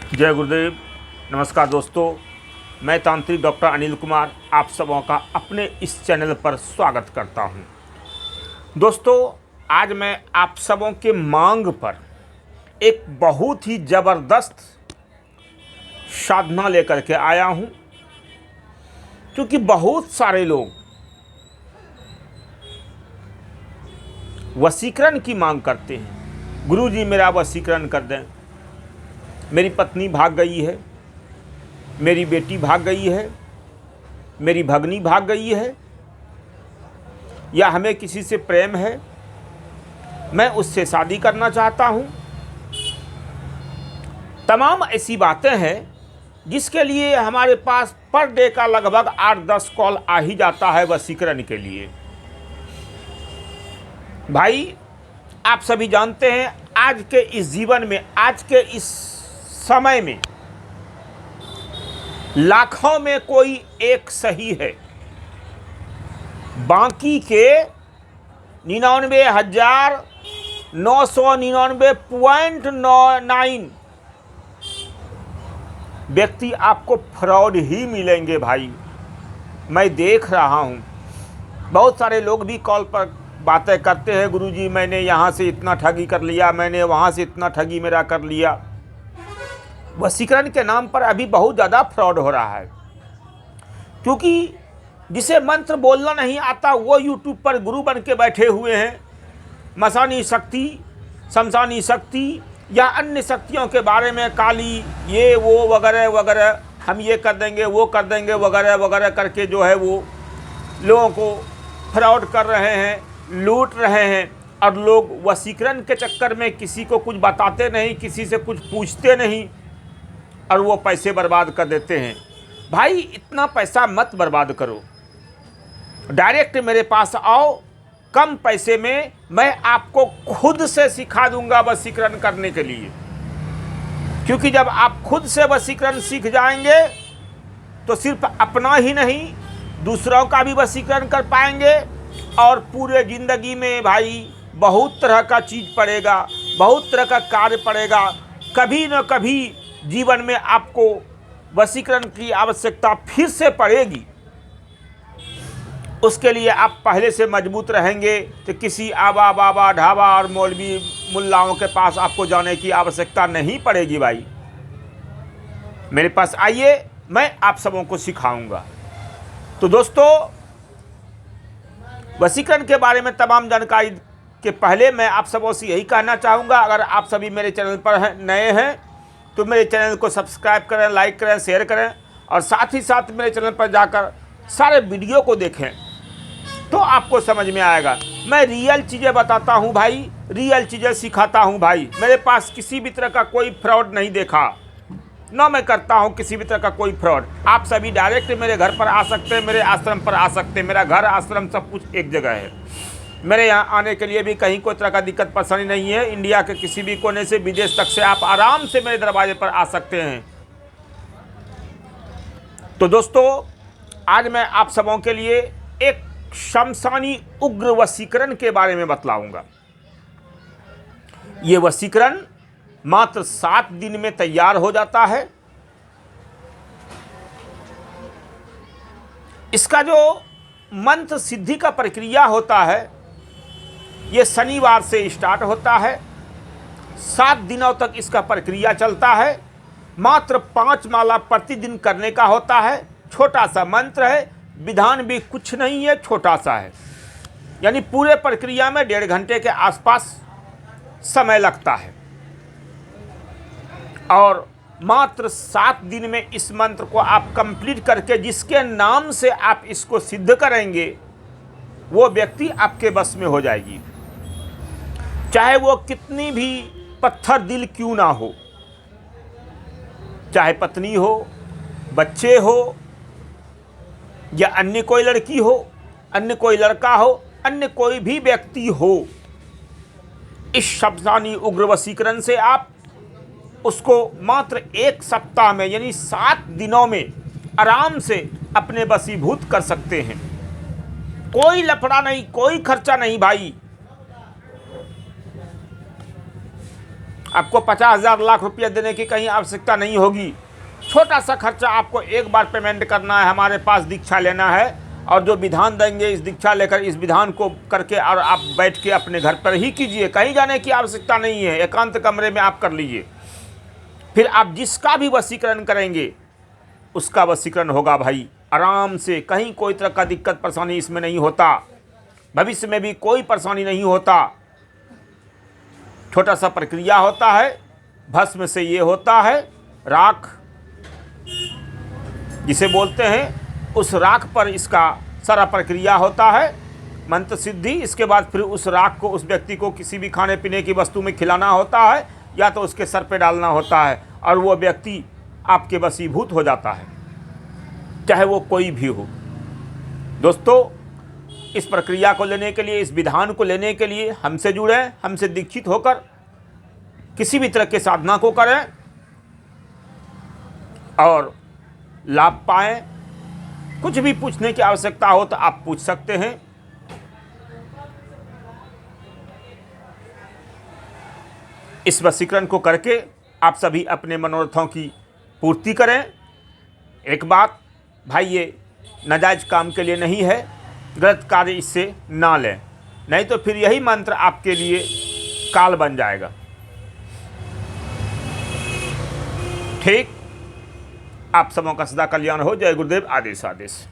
जय गुरुदेव। नमस्कार दोस्तों, मैं तांत्रिक डॉक्टर अनिल कुमार आप सबों का अपने इस चैनल पर स्वागत करता हूं। दोस्तों, आज मैं आप सबों के मांग पर एक बहुत ही ज़बरदस्त साधना लेकर के आया हूं, क्योंकि बहुत सारे लोग वशीकरण की मांग करते हैं। गुरुजी मेरा वशीकरण कर दें, मेरी पत्नी भाग गई है, मेरी बेटी भाग गई है, मेरी भगनी भाग गई है, या हमें किसी से प्रेम है, मैं उससे शादी करना चाहता हूं। तमाम ऐसी बातें हैं जिसके लिए हमारे पास पर डे का लगभग 8-10 कॉल आ ही जाता है वशीकरण के लिए। भाई, आप सभी जानते हैं आज के इस जीवन में, आज के इस समय में लाखों में कोई एक सही है, बाकी के 99,999.99 व्यक्ति आपको फ्रॉड ही मिलेंगे। भाई, मैं देख रहा हूं बहुत सारे लोग भी कॉल पर बातें करते हैं, गुरुजी मैंने यहाँ से इतना ठगी कर लिया, मैंने वहाँ से इतना ठगी मेरा कर लिया। वशीकरण के नाम पर अभी बहुत ज़्यादा फ्रॉड हो रहा है, क्योंकि जिसे मंत्र बोलना नहीं आता वो यूट्यूब पर गुरु बन के बैठे हुए हैं। मसानी शक्ति, शमशानी शक्ति या अन्य शक्तियों के बारे में, काली ये वो वगैरह वगैरह, हम ये कर देंगे वो कर देंगे वगैरह वगैरह करके जो है वो लोगों को फ्रॉड कर रहे हैं, लूट रहे हैं। और लोग वशीकरण के चक्कर में किसी को कुछ बताते नहीं, किसी से कुछ पूछते नहीं, और वो पैसे बर्बाद कर देते हैं। भाई, इतना पैसा मत बर्बाद करो, डायरेक्ट मेरे पास आओ, कम पैसे में मैं आपको खुद से सिखा दूंगा वशीकरण करने के लिए। क्योंकि जब आप खुद से वशीकरण सीख जाएंगे तो सिर्फ अपना ही नहीं, दूसरों का भी वशीकरण कर पाएंगे। और पूरे ज़िंदगी में भाई बहुत तरह का चीज़ पड़ेगा, बहुत तरह का कार्य पड़ेगा। कभी न कभी जीवन में आपको वशीकरण की आवश्यकता फिर से पड़ेगी। उसके लिए आप पहले से मजबूत रहेंगे तो किसी आबा बाबा ढाबा और मौलवी मुल्लाओं के पास आपको जाने की आवश्यकता नहीं पड़ेगी। भाई, मेरे पास आइए, मैं आप सबों को सिखाऊंगा। तो दोस्तों, वशीकरण के बारे में तमाम जानकारी के पहले मैं आप सबों से यही कहना चाहूँगा, अगर आप सभी मेरे चैनल पर नए हैं तो मेरे चैनल को सब्सक्राइब करें, लाइक करें, शेयर करें, और साथ ही साथ मेरे चैनल पर जाकर सारे वीडियो को देखें तो आपको समझ में आएगा। मैं रियल चीज़ें बताता हूं भाई, रियल चीज़ें सिखाता हूं भाई। मेरे पास किसी भी तरह का कोई फ्रॉड नहीं देखा, ना मैं करता हूं किसी भी तरह का कोई फ्रॉड। आप सभी डायरेक्ट मेरे घर पर आ सकते हैं, मेरे आश्रम पर आ सकते हैं। मेरा घर, आश्रम सब कुछ एक जगह है। मेरे यहाँ आने के लिए भी कहीं कोई तरह का दिक्कत परेशानी नहीं है। इंडिया के किसी भी कोने से, विदेश तक से आप आराम से मेरे दरवाजे पर आ सकते हैं। तो दोस्तों, आज मैं आप सबों के लिए एक शमशानी उग्र वशीकरण के बारे में बतलाऊंगा। ये वशीकरण मात्र 7 दिन में तैयार हो जाता है। इसका जो मंत्र सिद्धि का प्रक्रिया होता है, ये शनिवार से स्टार्ट होता है। 7 दिनों तक इसका प्रक्रिया चलता है। मात्र 5 माला प्रतिदिन करने का होता है। छोटा सा मंत्र है, विधान भी कुछ नहीं है, छोटा सा है। यानी पूरे प्रक्रिया में 1.5 घंटे के आसपास समय लगता है। और मात्र 7 दिन में इस मंत्र को आप कंप्लीट करके, जिसके नाम से आप इसको सिद्ध करेंगे, वो व्यक्ति आपके बस में हो जाएगी। चाहे वो कितनी भी पत्थर दिल क्यों ना हो, चाहे पत्नी हो, बच्चे हो, या अन्य कोई लड़की हो, अन्य कोई लड़का हो, अन्य कोई भी व्यक्ति हो, इस शमशानी उग्र वशीकरण से आप उसको मात्र 1 सप्ताह में, यानी 7 दिनों में आराम से अपने वशीभूत कर सकते हैं। कोई लफड़ा नहीं, कोई खर्चा नहीं भाई। आपको 50,000 लाख रुपया देने की कहीं आवश्यकता नहीं होगी। छोटा सा खर्चा आपको एक बार पेमेंट करना है, हमारे पास दीक्षा लेना है और जो विधान देंगे इस दीक्षा लेकर इस विधान को करके और आप बैठ के अपने घर पर ही कीजिए, कहीं जाने की आवश्यकता नहीं है, एकांत कमरे में आप कर लीजिए। फिर आप जिसका भी वशीकरण करेंगे उसका वशीकरण होगा भाई आराम से, कहीं कोई तरह का दिक्कत परेशानी इसमें नहीं होता, भविष्य में भी कोई परेशानी नहीं होता। छोटा सा प्रक्रिया होता है, भस्म से ये होता है राख जिसे बोलते हैं, उस राख पर इसका सारा प्रक्रिया होता है, मंत्र सिद्धि। इसके बाद फिर उस राख को उस व्यक्ति को किसी भी खाने पीने की वस्तु में खिलाना होता है या तो उसके सर पे डालना होता है और वो व्यक्ति आपके वशीभूत हो जाता है, चाहे वो कोई भी हो। दोस्तों, इस प्रक्रिया को लेने के लिए, इस विधान को लेने के लिए हमसे जुड़ें, हमसे दीक्षित होकर किसी भी तरह के साधना को करें और लाभ पाएं। कुछ भी पूछने की आवश्यकता हो तो आप पूछ सकते हैं। इस वशीकरण को करके आप सभी अपने मनोरथों की पूर्ति करें। एक बात भाई, ये नाजायज काम के लिए नहीं है, गलत कार्य इससे ना लें, नहीं तो फिर यही मंत्र आपके लिए काल बन जाएगा। ठीक, आप सबों का सदा कल्याण हो। जय गुरुदेव। आदेश आदेश।